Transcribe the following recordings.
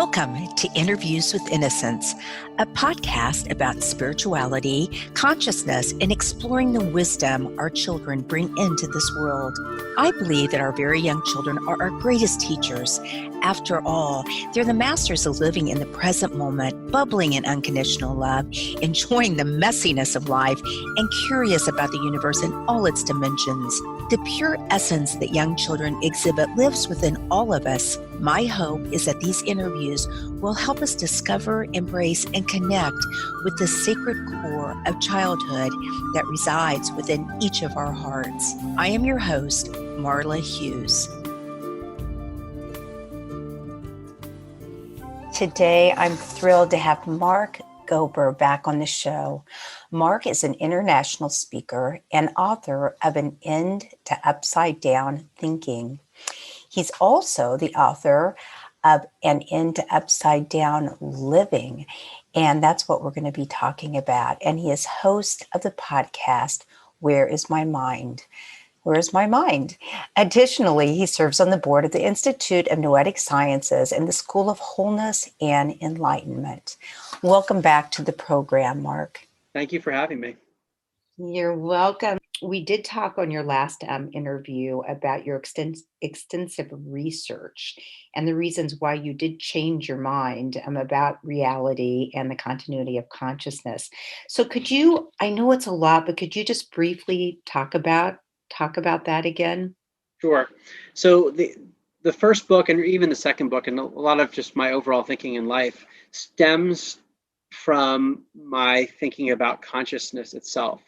Welcome to Interviews with Innocence, a podcast about spirituality, consciousness, and exploring the wisdom our children bring into this world. I believe that our very young children are our greatest teachers. After all, they're the masters of living in the present moment, bubbling in unconditional love, enjoying the messiness of life, and curious about the universe in all its dimensions. The pure essence that young children exhibit lives within all of us. My hope is that these interviews will help us discover, embrace, and connect with the sacred core of childhood that resides within each of our hearts. I am your host, Marla Hughes. Today, I'm thrilled to have Mark Gober back on the show. Mark is an international speaker and author of An End to Upside Down Thinking. He's also the author of An End to Upside Down Living, and that's what we're going to be talking about. And he is host of the podcast, Where is My Mind? Where is my mind? Additionally, he serves on the board of the Institute of Noetic Sciences and the School of Wholeness and Enlightenment. Welcome back to the program, Mark. Thank you for having me. You're welcome. We did talk on your last interview about your extensive research and the reasons why you did change your mind about reality and the continuity of consciousness. So could you, I know it's a lot, but could you just briefly talk about that again? Sure. So the first book and even the second book and a lot of just my overall thinking in life stems from my thinking about consciousness itself.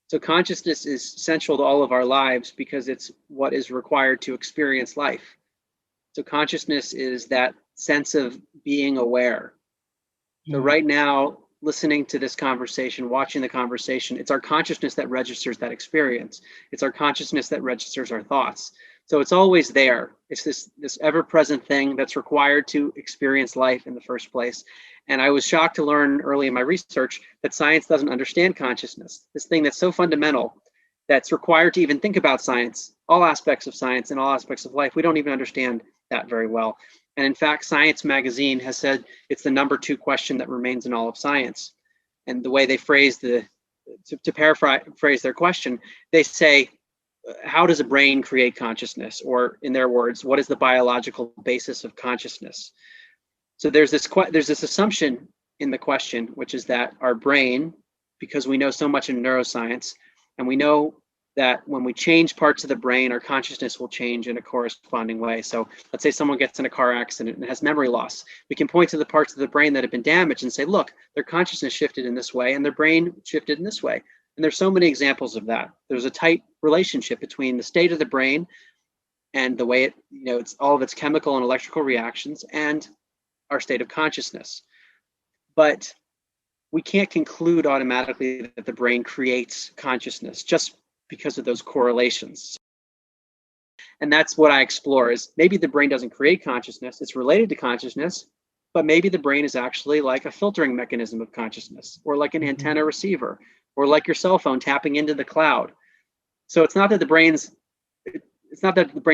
So consciousness is central to all of our lives because it's what is required to experience life. So consciousness is that sense of being aware. So right now, listening to this conversation, watching the conversation, it's our consciousness that registers that experience. It's our consciousness that registers our thoughts. So it's always there. It's this ever-present thing that's required to experience life in the first place. And I was shocked to learn early in my research that science doesn't understand consciousness, this thing that's so fundamental, that's required to even think about science, all aspects of science and all aspects of life. We don't even understand that very well. And in fact, Science magazine has said it's the number 2 question that remains in all of science. And the way they phrase to paraphrase their question, they say, how does a brain create consciousness? Or in their words, what is the biological basis of consciousness? So there's this assumption in the question, which is that our brain, because we know so much in neuroscience, and we know that when we change parts of the brain, our consciousness will change in a corresponding way. So let's say someone gets in a car accident and has memory loss. We can point to the parts of the brain that have been damaged and say, look, their consciousness shifted in this way and their brain shifted in this way. And there's so many examples of that. There's a tight relationship between the state of the brain and the way it's all of its chemical and electrical reactions and our state of consciousness. But we can't conclude automatically that the brain creates consciousness just because of those correlations. And that's what I explore is maybe the brain doesn't create consciousness, it's related to consciousness, but maybe the brain is actually like a filtering mechanism of consciousness, or like an antenna receiver, or like your cell phone tapping into the cloud. So it's not that the brain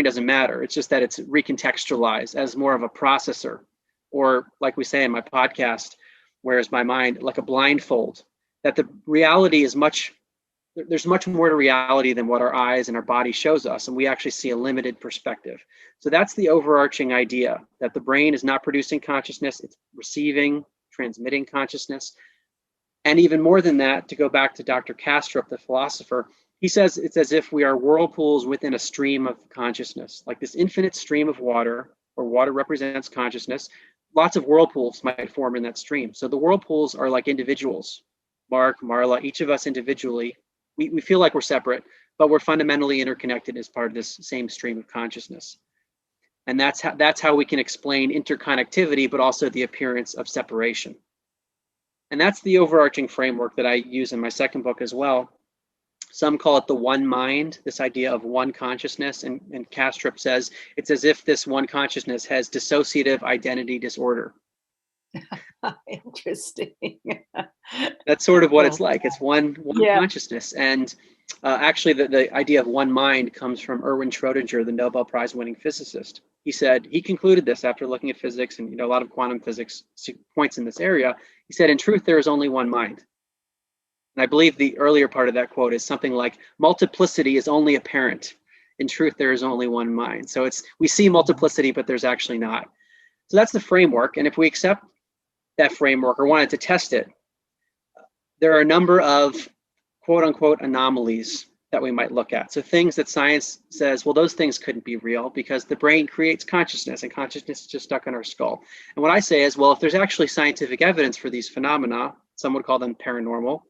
doesn't matter, it's just that it's recontextualized as more of a processor, or like we say in my podcast, Where's My Mind, like a blindfold, that the reality is there's much more to reality than what our eyes and our body shows us, and we actually see a limited perspective. So that's the overarching idea, that the brain is not producing consciousness, it's receiving, transmitting consciousness. And even more than that, to go back to Dr. Kastrup, the philosopher, he says it's as if we are whirlpools within a stream of consciousness, like this infinite stream of water, where water represents consciousness. Lots of whirlpools might form in that stream. So the whirlpools are like individuals. Mark, Marla, each of us individually, we feel like we're separate, but we're fundamentally interconnected as part of this same stream of consciousness. And that's how we can explain interconnectivity, but also the appearance of separation. And that's the overarching framework that I use in my second book as well. Some call it the one mind, this idea of one consciousness. And Kastrup says it's as if this one consciousness has dissociative identity disorder. Interesting. That's sort of what it's like. It's one consciousness. And Actually, the idea of one mind comes from Erwin Schrödinger, the Nobel Prize winning physicist. He said, he concluded this after looking at physics and a lot of quantum physics points in this area. He said, in truth, there is only one mind. And I believe the earlier part of that quote is something like, multiplicity is only apparent. In truth, there is only one mind. So we see multiplicity, but there's actually not. So that's the framework. And if we accept that framework or wanted to test it, there are a number of quote unquote anomalies that we might look at. So things that science says, well, those things couldn't be real because the brain creates consciousness and consciousness is just stuck in our skull. And what I say is, well, if there's actually scientific evidence for these phenomena, some would call them paranormal,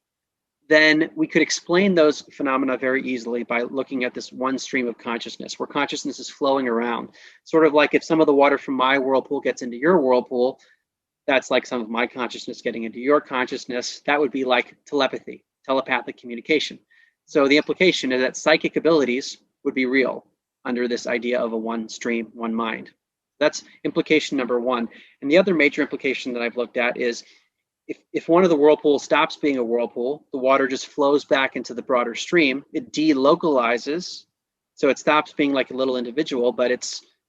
then we could explain those phenomena very easily by looking at this one stream of consciousness where consciousness is flowing around. Sort of like if some of the water from my whirlpool gets into your whirlpool, that's like some of my consciousness getting into your consciousness. That would be like telepathy, telepathic communication. So the implication is that psychic abilities would be real under this idea of a one stream, one mind. That's implication number one. And the other major implication that I've looked at is if one of the whirlpools stops being a whirlpool, the water just flows back into the broader stream, it delocalizes. So it stops being like a little individual, but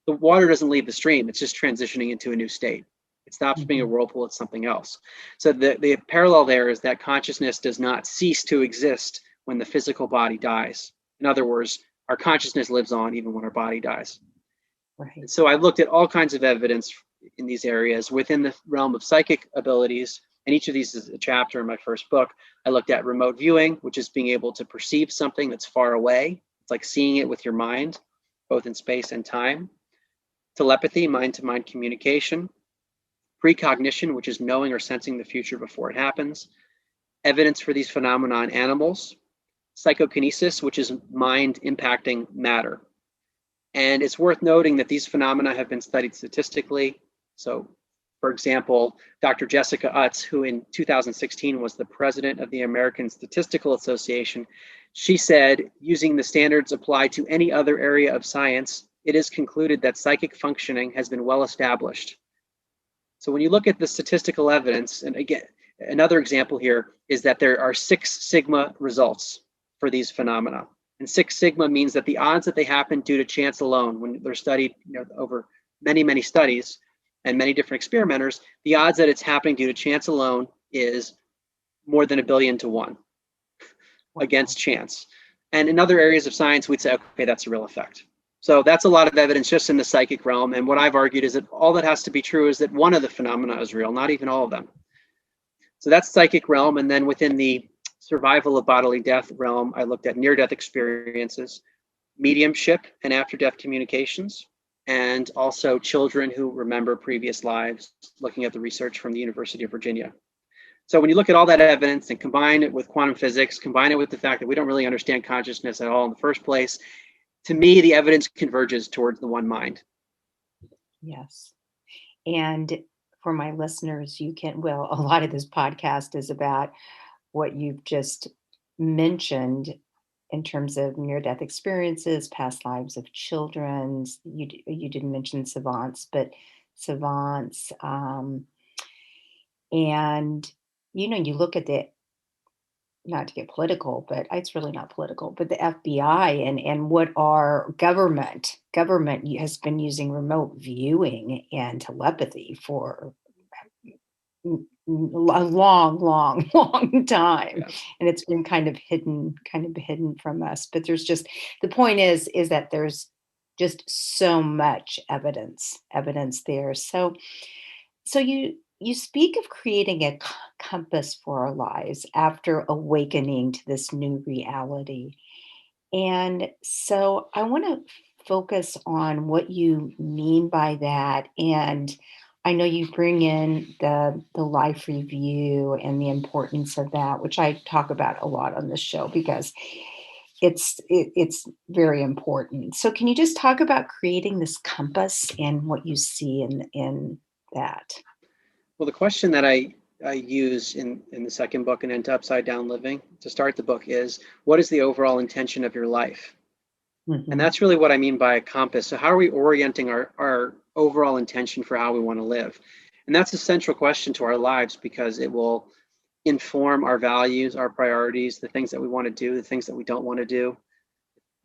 the water doesn't leave the stream. It's just transitioning into a new state. It stops being a whirlpool, it's something else. So the parallel there is that consciousness does not cease to exist when the physical body dies. In other words, our consciousness lives on even when our body dies. Right. So I've looked at all kinds of evidence in these areas within the realm of psychic abilities, and each of these is a chapter in my first book. I looked at remote viewing, which is being able to perceive something that's far away. It's like seeing it with your mind, both in space and time. Telepathy, mind-to-mind communication. Precognition, which is knowing or sensing the future before it happens. Evidence for these phenomena in animals. Psychokinesis, which is mind impacting matter. And it's worth noting that these phenomena have been studied statistically. So, for example, Dr. Jessica Utz, who in 2016 was the president of the American Statistical Association, she said, using the standards applied to any other area of science, it is concluded that psychic functioning has been well established. So when you look at the statistical evidence, and again, another example here is that there are 6 sigma results for these phenomena. And 6 sigma means that the odds that they happen due to chance alone, when they're studied over many, many studies and many different experimenters, the odds that it's happening due to chance alone is more than 1 billion to 1 against chance. And in other areas of science, we'd say, okay, that's a real effect. So that's a lot of evidence just in the psychic realm. And what I've argued is that all that has to be true is that one of the phenomena is real, not even all of them. So that's psychic realm. And then within the survival of bodily death realm, I looked at near-death experiences, mediumship and after-death communications, and also children who remember previous lives, looking at the research from the University of Virginia. So when you look at all that evidence and combine it with quantum physics, combine it with the fact that we don't really understand consciousness at all in the first place, to me, the evidence converges towards the one mind. Yes. And for my listeners, a lot of this podcast is about what you've just mentioned in terms of near-death experiences, past lives of children. You didn't mention savants, but savants. And, you look at not to get political, but it's really not political, but the FBI and what our government has been using remote viewing and telepathy for a long time. Yeah. And it's been kind of hidden from us. But the point is that there's just so much evidence there. So you speak of creating a compass for our lives after awakening to this new reality. And so I want to focus on what you mean by that. And I know you bring in the life review and the importance of that, which I talk about a lot on this show because it's very important. So can you just talk about creating this compass and what you see in that? Well, the question that I use in the second book and into Upside Down Living to start the book is, what is the overall intention of your life? Mm-hmm. And that's really what I mean by a compass. So how are we orienting our overall intention for how we want to live? And that's a central question to our lives because it will inform our values, our priorities, the things that we want to do, the things that we don't want to do,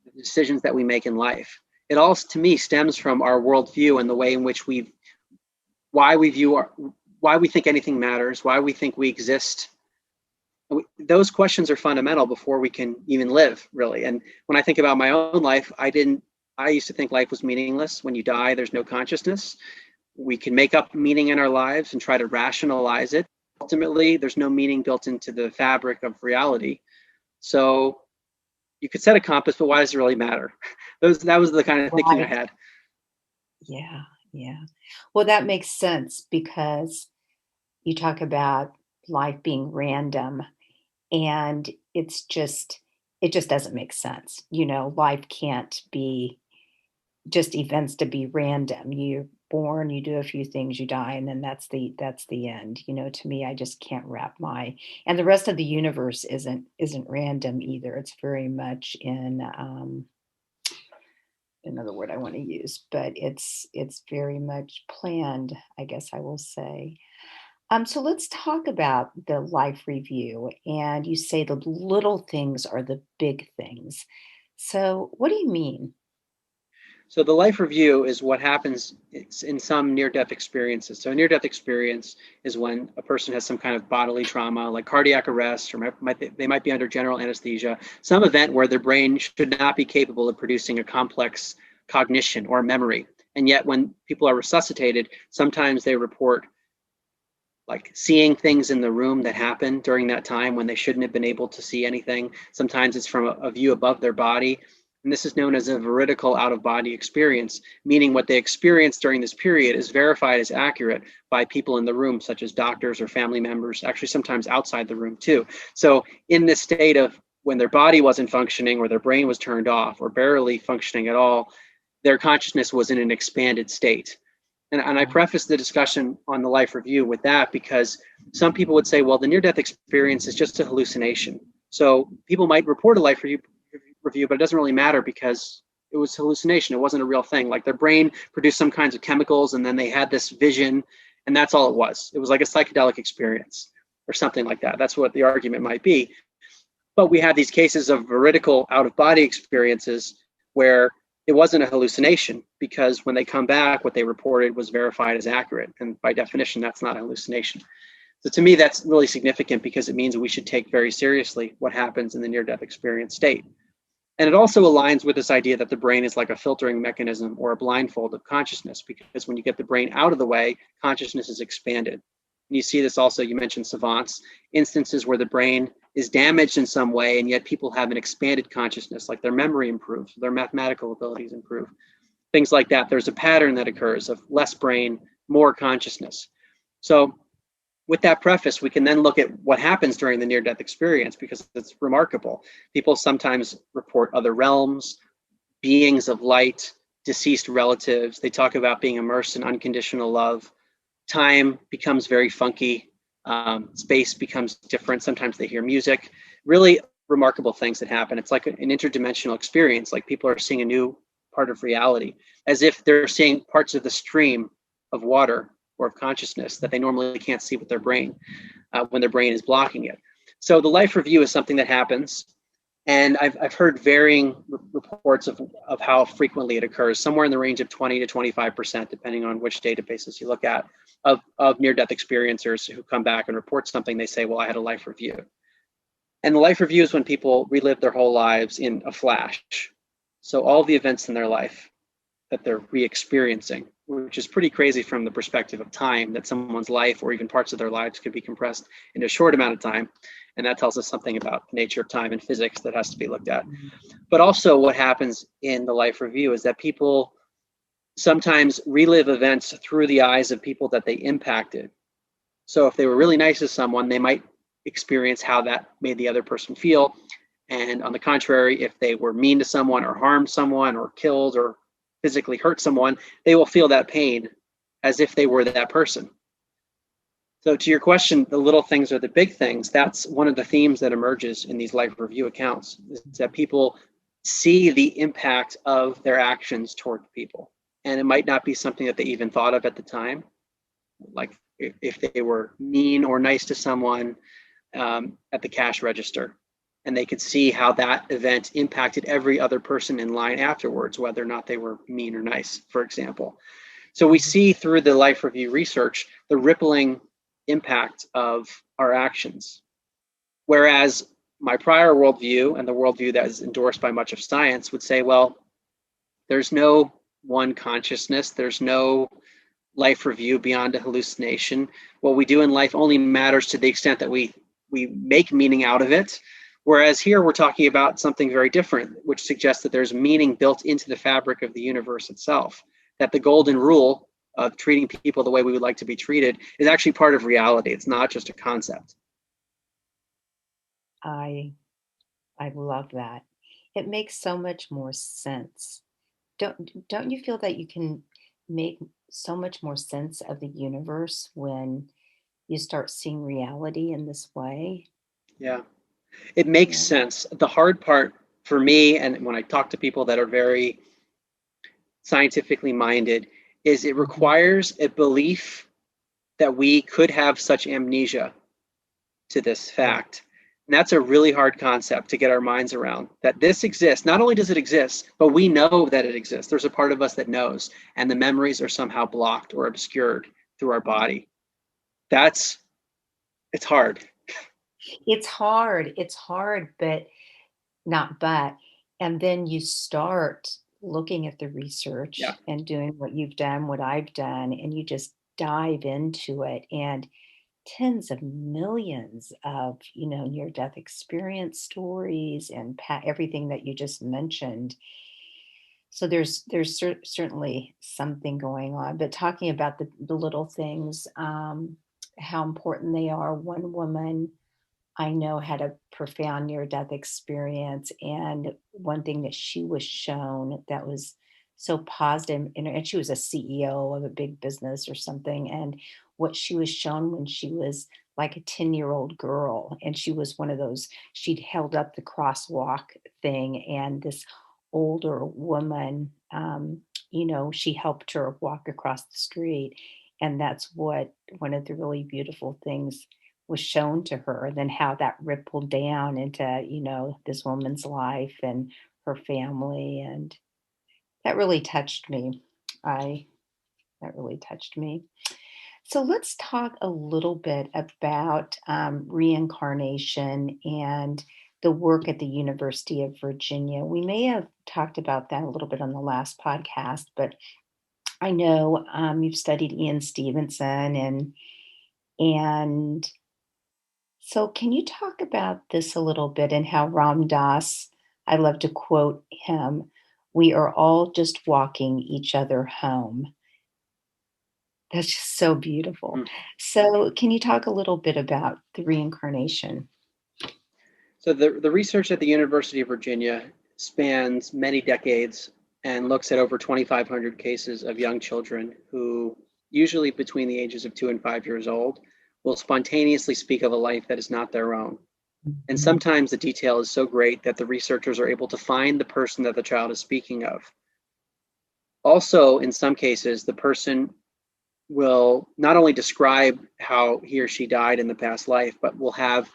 the decisions that we make in life. It all, to me, stems from our worldview and the way in which why we think anything matters, why we think we exist. Those questions are fundamental before we can even live, really. And when I think about my own life, I used to think life was meaningless. When you die, there's no consciousness. We can make up meaning in our lives and try to rationalize it. Ultimately, there's no meaning built into the fabric of reality. So you could set a compass, but why does it really matter? That was the kind of thinking I had. Yeah, yeah. Well, that makes sense because you talk about life being random, and it just doesn't make sense. Life can't be just events to be random. You're born, you do a few things, you die, and then that's the end. To me, I just can't and the rest of the universe isn't random either. It's very much in another word I want to use, but it's very much planned, I guess I will say. So let's talk about the life review. And you say the little things are the big things. So what do you mean? So the life review is what happens in some near-death experiences. So a near-death experience is when a person has some kind of bodily trauma, like cardiac arrest, or they might be under general anesthesia, some event where their brain should not be capable of producing a complex cognition or memory. And yet when people are resuscitated, sometimes they report like seeing things in the room that happened during that time when they shouldn't have been able to see anything. Sometimes it's from a view above their body. And this is known as a veridical out-of-body experience, meaning what they experienced during this period is verified as accurate by people in the room, such as doctors or family members, actually sometimes outside the room too. So in this state of when their body wasn't functioning or their brain was turned off or barely functioning at all, their consciousness was in an expanded state. And I preface the discussion on the life review with that because some people would say, well, the near-death experience is just a hallucination. So people might report a life review, but it doesn't really matter because it was hallucination. It wasn't a real thing. Like their brain produced some kinds of chemicals and then they had this vision and that's all it was. It was like a psychedelic experience or something like that. That's what the argument might be. But we have these cases of veridical out-of-body experiences where it wasn't a hallucination because when they come back, what they reported was verified as accurate. And by definition, that's not a hallucination. So to me, that's really significant because it means we should take very seriously what happens in the near-death experience state. And it also aligns with this idea that the brain is like a filtering mechanism or a blindfold of consciousness, because when you get the brain out of the way, consciousness is expanded. And you see this also, you mentioned savants, instances where the brain is damaged in some way, and yet people have an expanded consciousness, like their memory improves, their mathematical abilities improve, things like that. There's a pattern that occurs of less brain, more consciousness. So with that preface, we can then look at what happens during the near-death experience because it's remarkable. People sometimes report other realms, beings of light, deceased relatives. They talk about being immersed in unconditional love. Time becomes very funky. Space becomes different. Sometimes they hear music. Really remarkable things that happen. It's like an interdimensional experience, like people are seeing a new part of reality, as if they're seeing parts of the stream of water or of consciousness that they normally can't see with their brain when their brain is blocking it. So the life review is something that happens. And I've heard varying reports of how frequently it occurs, somewhere in the range of 20 to 25%, depending on which databases you look at, of near-death experiencers who come back and report something. They say, well, I had a life review. And the life review is when people relive their whole lives in a flash. So all the events in their life that they're re-experiencing, which is pretty crazy from the perspective of time, that someone's life or even parts of their lives could be compressed in a short amount of time. And that tells us something about the nature of time and physics that has to be looked at. But also what happens in the life review is that people sometimes relive events through the eyes of people that they impacted. So if they were really nice to someone, they might experience how that made the other person feel. And on the contrary, if they were mean to someone or harmed someone or killed or physically hurt someone, they will feel that pain as if they were that person. So to your question, the little things are the big things. That's one of the themes that emerges in these life review accounts, is that people see the impact of their actions toward people. And it might not be something that they even thought of at the time. Like if they were mean or nice to someone, at the cash register. And they could see how that event impacted every other person in line afterwards, whether or not they were mean or nice, for example. So we see through the life review research the rippling impact of our actions. Whereas my prior worldview and the worldview that is endorsed by much of science would say, well, there's no one consciousness, there's no life review beyond a hallucination. What we do in life only matters to the extent that we make meaning out of it. Whereas here we're talking about something very different, which suggests that there's meaning built into the fabric of the universe itself, that the golden rule of treating people the way we would like to be treated is actually part of reality. It's not just a concept. I love that. It makes so much more sense. Don't you feel that you can make so much more sense of the universe when you start seeing reality in this way? Yeah. It makes sense. The hard part for me, and when I talk to people that are very scientifically minded, is it requires a belief that we could have such amnesia to this fact. And that's a really hard concept to get our minds around, that this exists. Not only does it exist, but we know that it exists. There's a part of us that knows, and the memories are somehow blocked or obscured through our body. It's hard. It's hard, but not but. And then you start looking at the research and doing what you've done, what I've done, and you just dive into it. And tens of millions of, near-death experience stories and everything that you just mentioned. So there's certainly something going on. But talking about the little things, how important they are. One woman I know had a profound near-death experience, and one thing that she was shown that was so positive, and she was a CEO of a big business or something, and what she was shown when she was like a 10-year-old girl, and she was one of those, she'd held up the crosswalk thing, and this older woman, she helped her walk across the street, and that's what one of the really beautiful things was shown to her, then how that rippled down into, this woman's life and her family. And that really touched me. That really touched me. So let's talk a little bit about reincarnation and the work at the University of Virginia. We may have talked about that a little bit on the last podcast, but I know you've studied Ian Stevenson and so can you talk about this a little bit and how Ram Dass, I love to quote him, "We are all just walking each other home." That's just so beautiful. So can you talk a little bit about the reincarnation? So the research at the University of Virginia spans many decades and looks at over 2,500 cases of young children who, usually between the ages of 2 and 5 years old, will spontaneously speak of a life that is not their own. And sometimes the detail is so great that the researchers are able to find the person that the child is speaking of. Also, in some cases, the person will not only describe how he or she died in the past life, but will have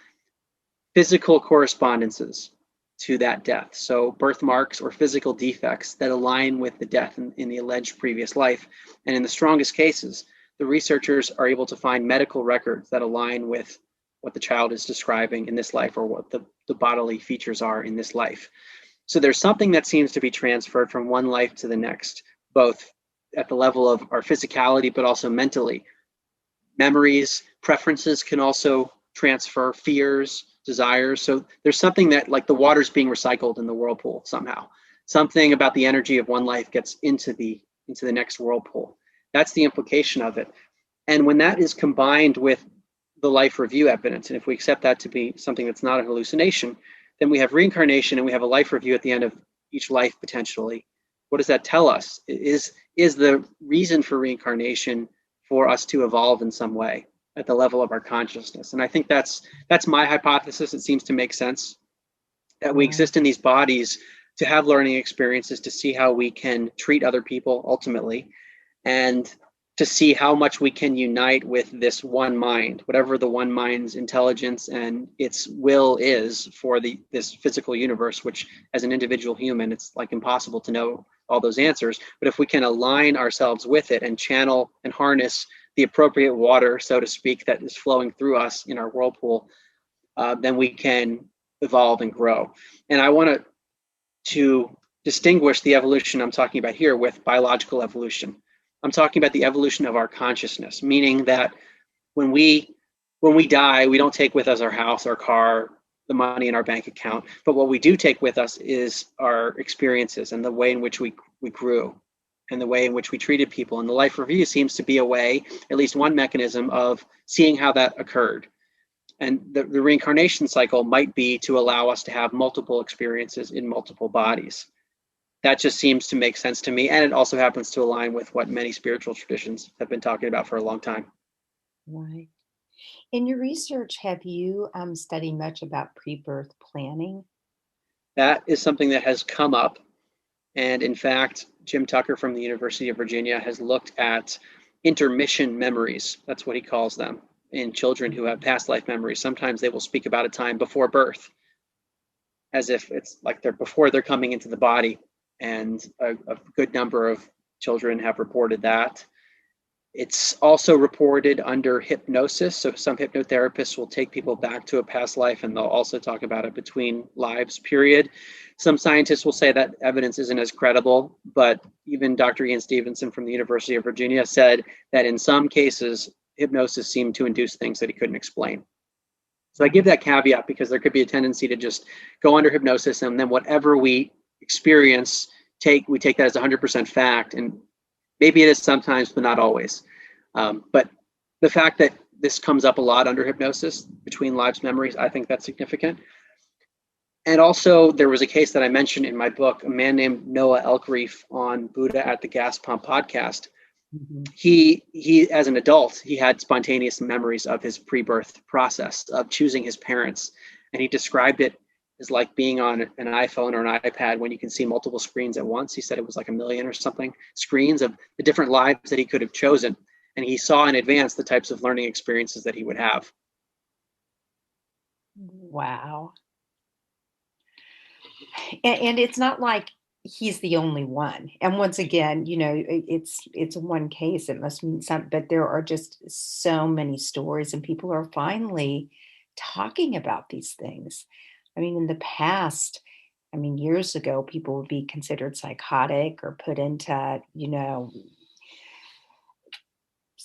physical correspondences to that death. So birthmarks or physical defects that align with the death in the alleged previous life. And in the strongest cases, the researchers are able to find medical records that align with what the child is describing in this life or what the bodily features are in this life. So there's something that seems to be transferred from one life to the next, both at the level of our physicality, but also mentally. Memories, preferences can also transfer, fears, desires. So there's something that, like the water's being recycled in the whirlpool somehow. Something about the energy of one life gets into the next whirlpool. That's the implication of it. And when that is combined with the life review evidence, and if we accept that to be something that's not a hallucination, then we have reincarnation and we have a life review at the end of each life potentially. What does that tell us? Is the reason for reincarnation for us to evolve in some way at the level of our consciousness? And I think that's my hypothesis. It seems to make sense that we exist in these bodies to have learning experiences, to see how we can treat other people ultimately. And to see how much we can unite with this one mind, whatever the one mind's intelligence and its will is for this physical universe, which as an individual human, it's like impossible to know all those answers. But if we can align ourselves with it and channel and harness the appropriate water, so to speak, that is flowing through us in our whirlpool, then we can evolve and grow. And I want to distinguish the evolution I'm talking about here with biological evolution. I'm talking about the evolution of our consciousness, meaning that when we die, we don't take with us our house, our car, the money in our bank account, but what we do take with us is our experiences and the way in which we grew and the way in which we treated people. And the life review seems to be a way, at least one mechanism of seeing how that occurred. And the reincarnation cycle might be to allow us to have multiple experiences in multiple bodies. That just seems to make sense to me. And it also happens to align with what many spiritual traditions have been talking about for a long time. Right. In your research, have you studied much about pre-birth planning? That is something that has come up. And in fact, Jim Tucker from the University of Virginia has looked at intermission memories. That's what he calls them in children who have past life memories. Sometimes they will speak about a time before birth, as if it's like before they're coming into the body. And a good number of children have reported that. It's also reported under hypnosis. So some hypnotherapists will take people back to a past life, and they'll also talk about a between lives period. Some scientists will say that evidence isn't as credible, but even Dr. Ian Stevenson from the University of Virginia said that in some cases, hypnosis seemed to induce things that he couldn't explain. So I give that caveat because there could be a tendency to just go under hypnosis, and then whatever we experience, we take that as 100% fact, and maybe it is sometimes, but not always. But the fact that this comes up a lot under hypnosis, between lives memories, I think that's significant. And also, there was a case that I mentioned in my book, a man named Noah Elkreef on Buddha at the Gas Pump podcast. Mm-hmm. He, as an adult, he had spontaneous memories of his pre-birth process of choosing his parents, and he described it is like being on an iPhone or an iPad when you can see multiple screens at once. He said it was like 1 million or something screens of the different lives that he could have chosen. And he saw in advance the types of learning experiences that he would have. Wow. And it's not like he's the only one. And once again, it's one case. It must mean something, but there are just so many stories, and people are finally talking about these things. I mean, in the past, years ago, people would be considered psychotic or put into,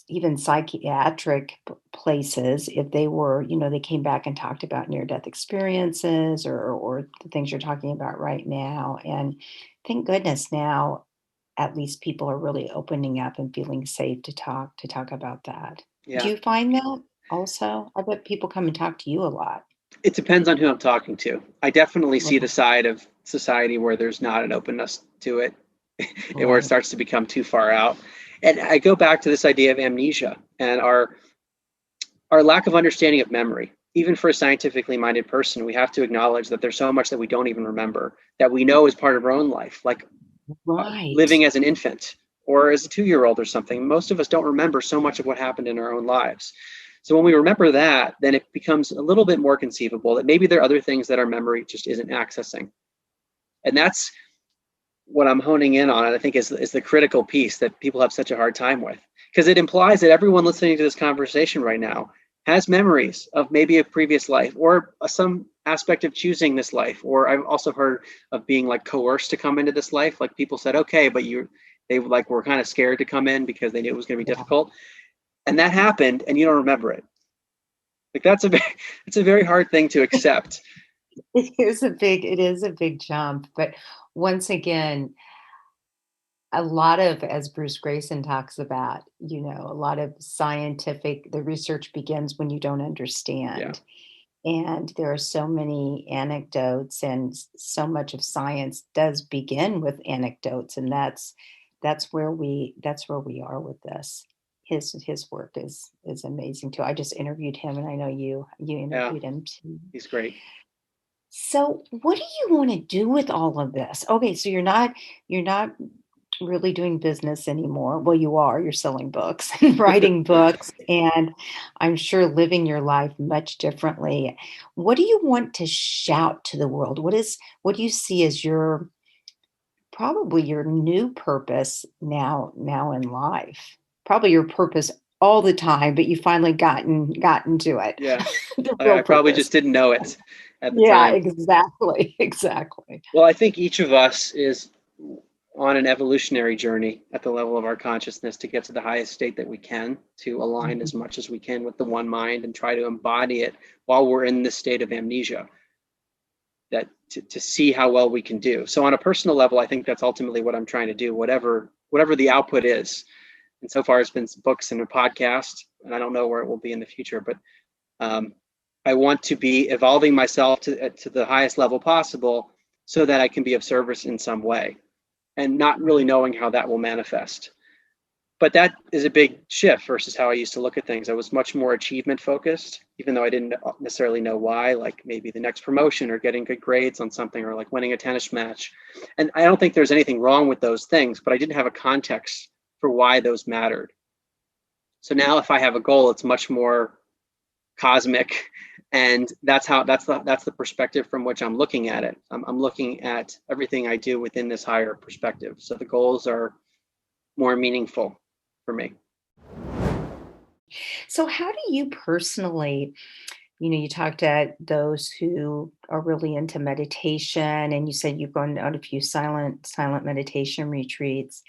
even psychiatric places if they were, they came back and talked about near-death experiences or the things you're talking about right now. And thank goodness now, at least people are really opening up and feeling safe to talk about that. Yeah. Do you find that also? I bet people come and talk to you a lot. It depends on who I'm talking to. I definitely see the side of society where there's not an openness to it, and where it starts to become too far out. And I go back to this idea of amnesia and our lack of understanding of memory. Even for a scientifically minded person, we have to acknowledge that there's so much that we don't even remember that we know is part of our own life, like living as an infant or as a 2-year-old or something. Most of us don't remember so much of what happened in our own lives. So when we remember that, then it becomes a little bit more conceivable that maybe there are other things that our memory just isn't accessing. And that's what I'm honing in on, and I think is the critical piece that people have such a hard time with, because it implies that everyone listening to this conversation right now has memories of maybe a previous life or some aspect of choosing this life. Or I've also heard of being like coerced to come into this life. Like people said, okay, but they like were kind of scared to come in because they knew it was going to be difficult. And that happened and you don't remember it. Like it's a very hard thing to accept. It is a big jump. But once again, a lot of, as Bruce Grayson talks about, a lot of the research begins when you don't understand. Yeah. And there are so many anecdotes, and so much of science does begin with anecdotes. And that's where we are with this. His work is amazing too. I just interviewed him, and I know you interviewed him too. He's great. So what do you want to do with all of this? Okay, so you're not really doing business anymore. Well, you're selling books and writing books, and I'm sure living your life much differently. What do you want to shout to the world? What do you see as your probably your new purpose now in life? Probably your purpose all the time, but you finally gotten to it. Yeah, The real I probably purpose. just didn't know it at the Yeah, time. exactly. Exactly. Well, I think each of us is on an evolutionary journey at the level of our consciousness to get to the highest state that we can, to align as Mhm. much as we can with the one mind and try to embody it while we're in this state of amnesia, that to see how well we can do. So on a personal level, I think that's ultimately what I'm trying to do, whatever the output is. And so far it's been books and a podcast, and I don't know where it will be in the future, but I want to be evolving myself to the highest level possible so that I can be of service in some way, and not really knowing how that will manifest. But that is a big shift versus how I used to look at things. I was much more achievement focused, even though I didn't necessarily know why, like maybe the next promotion or getting good grades on something or like winning a tennis match. And I don't think there's anything wrong with those things, but I didn't have a context for why those mattered. So now if I have a goal, it's much more cosmic, and that's the perspective from which I'm looking at it. I'm looking at everything I do within this higher perspective. So the goals are more meaningful for me. So how do you personally, you talked to those who are really into meditation, and you said you've gone on a few silent meditation retreats.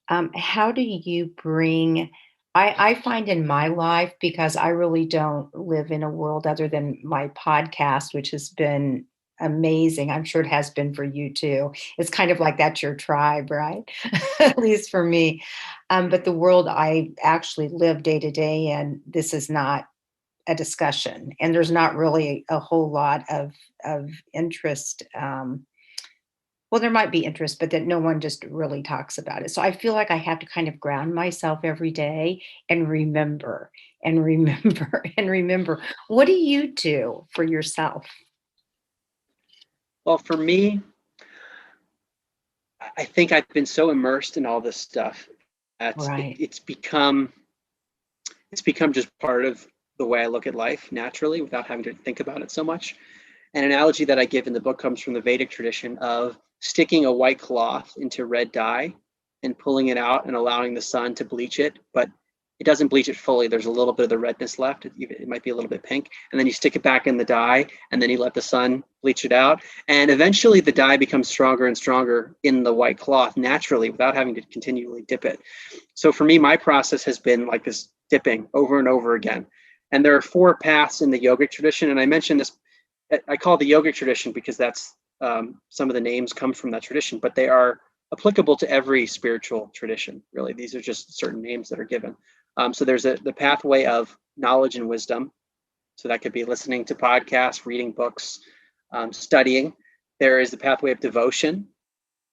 How do you bring I find in my life, because I really don't live in a world other than my podcast, which has been amazing. I'm sure it has been for you too. It's kind of like that's your tribe, right? At least for me. But the world I actually live day to day, and this is not a discussion, and there's not really a whole lot of interest. Well, there might be interest, but that no one just really talks about it. So I feel like I have to kind of ground myself every day and remember and remember and remember. What do you do for yourself? Well, for me, I think I've been so immersed in all this stuff that Right. it's become just part of the way I look at life naturally without having to think about it so much. An analogy that I give in the book comes from the Vedic tradition of sticking a white cloth into red dye and pulling it out and allowing the sun to bleach it, but it doesn't bleach it fully. There's a little bit of the redness left. It might be a little bit pink. And then you stick it back in the dye, and then you let the sun bleach it out. And eventually the dye becomes stronger and stronger in the white cloth naturally without having to continually dip it. So for me, my process has been like this dipping over and over again. And there are 4 paths in the yogic tradition. And I mentioned this, I call it the yogic tradition because that's some of the names come from that tradition, but they are applicable to every spiritual tradition, really. These are just certain names that are given. So there's the pathway of knowledge and wisdom. So that could be listening to podcasts, reading books, studying. There is the pathway of devotion.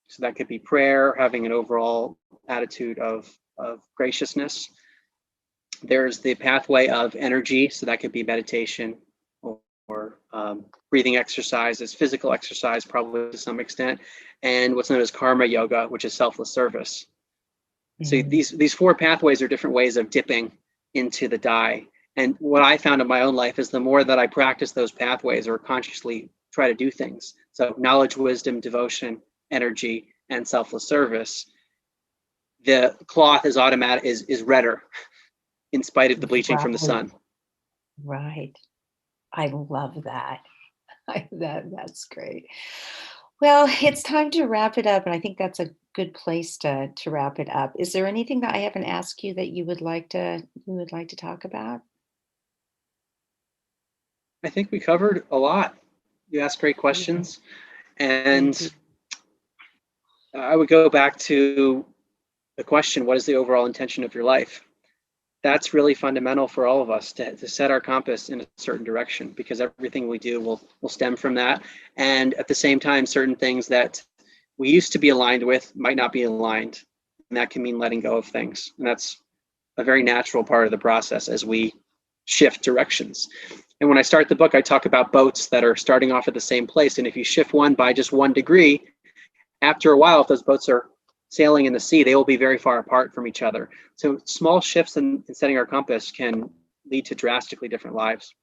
So that could be prayer, having an overall attitude of graciousness. There's the pathway of energy. So that could be meditation or breathing exercises, physical exercise, probably to some extent, and what's known as karma yoga, which is selfless service. So Mhm. these 4 pathways are different ways of dipping into the dye. And what I found in my own life is the more that I practice those pathways or consciously try to do things, so knowledge, wisdom, devotion, energy, and selfless service, the cloth is redder in spite of the bleaching from the Right. sun. Right. I love that. That's great. Well, it's time to wrap it up, and I think that's a good place to wrap it up. Is there anything that I haven't asked you that you would like to talk about? I think we covered a lot. You asked great Yeah, questions, you and did. I would go back to the question, what is the overall intention of your life? That's really fundamental for all of us to set our compass in a certain direction, because everything we do will stem from that. And at the same time, certain things that we used to be aligned with might not be aligned. And that can mean letting go of things. And that's a very natural part of the process as we shift directions. And when I start the book, I talk about boats that are starting off at the same place. And if you shift one by just 1 degree, after a while, if those boats are sailing in the sea, they will be very far apart from each other. So small shifts in setting our compass can lead to drastically different lives.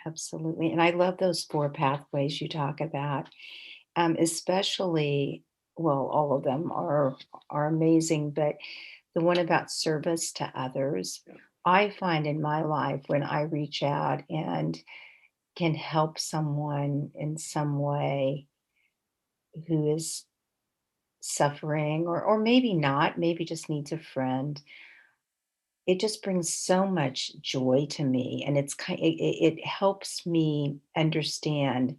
Absolutely. And I love those 4 pathways you talk about, especially, well, all of them are amazing, but the one about service to others, Yeah. I find in my life when I reach out and can help someone in some way who is suffering or maybe not, maybe just needs a friend, it just brings so much joy to me, and it helps me understand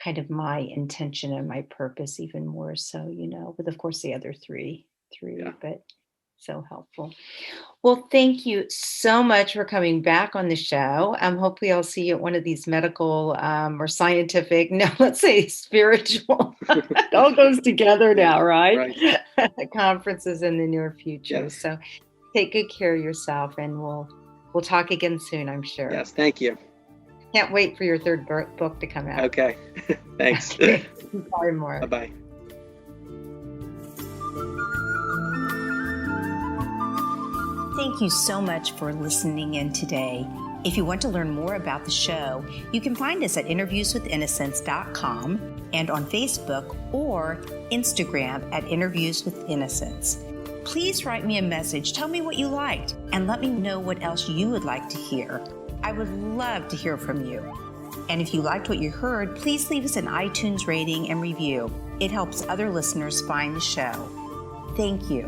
kind of my intention and my purpose even more so, with of course the other three, Yeah. but so helpful. Well, thank you so much for coming back on the show. Hopefully I'll see you at one of these medical or scientific, no, let's say spiritual. It all goes together now, right? Conferences in the near future. Yes. So take good care of yourself, and we'll talk again soon, I'm sure. Yes, thank you. Can't wait for your 3rd book to come out. Okay. Thanks. Okay. Bye more. Bye-bye. Thank you so much for listening in today. If you want to learn more about the show, you can find us at interviewswithinnocence.com and on Facebook or Instagram at Interviews with Innocence. Please write me a message, tell me what you liked, and let me know what else you would like to hear. I would love to hear from you. And if you liked what you heard, please leave us an iTunes rating and review. It helps other listeners find the show. Thank you.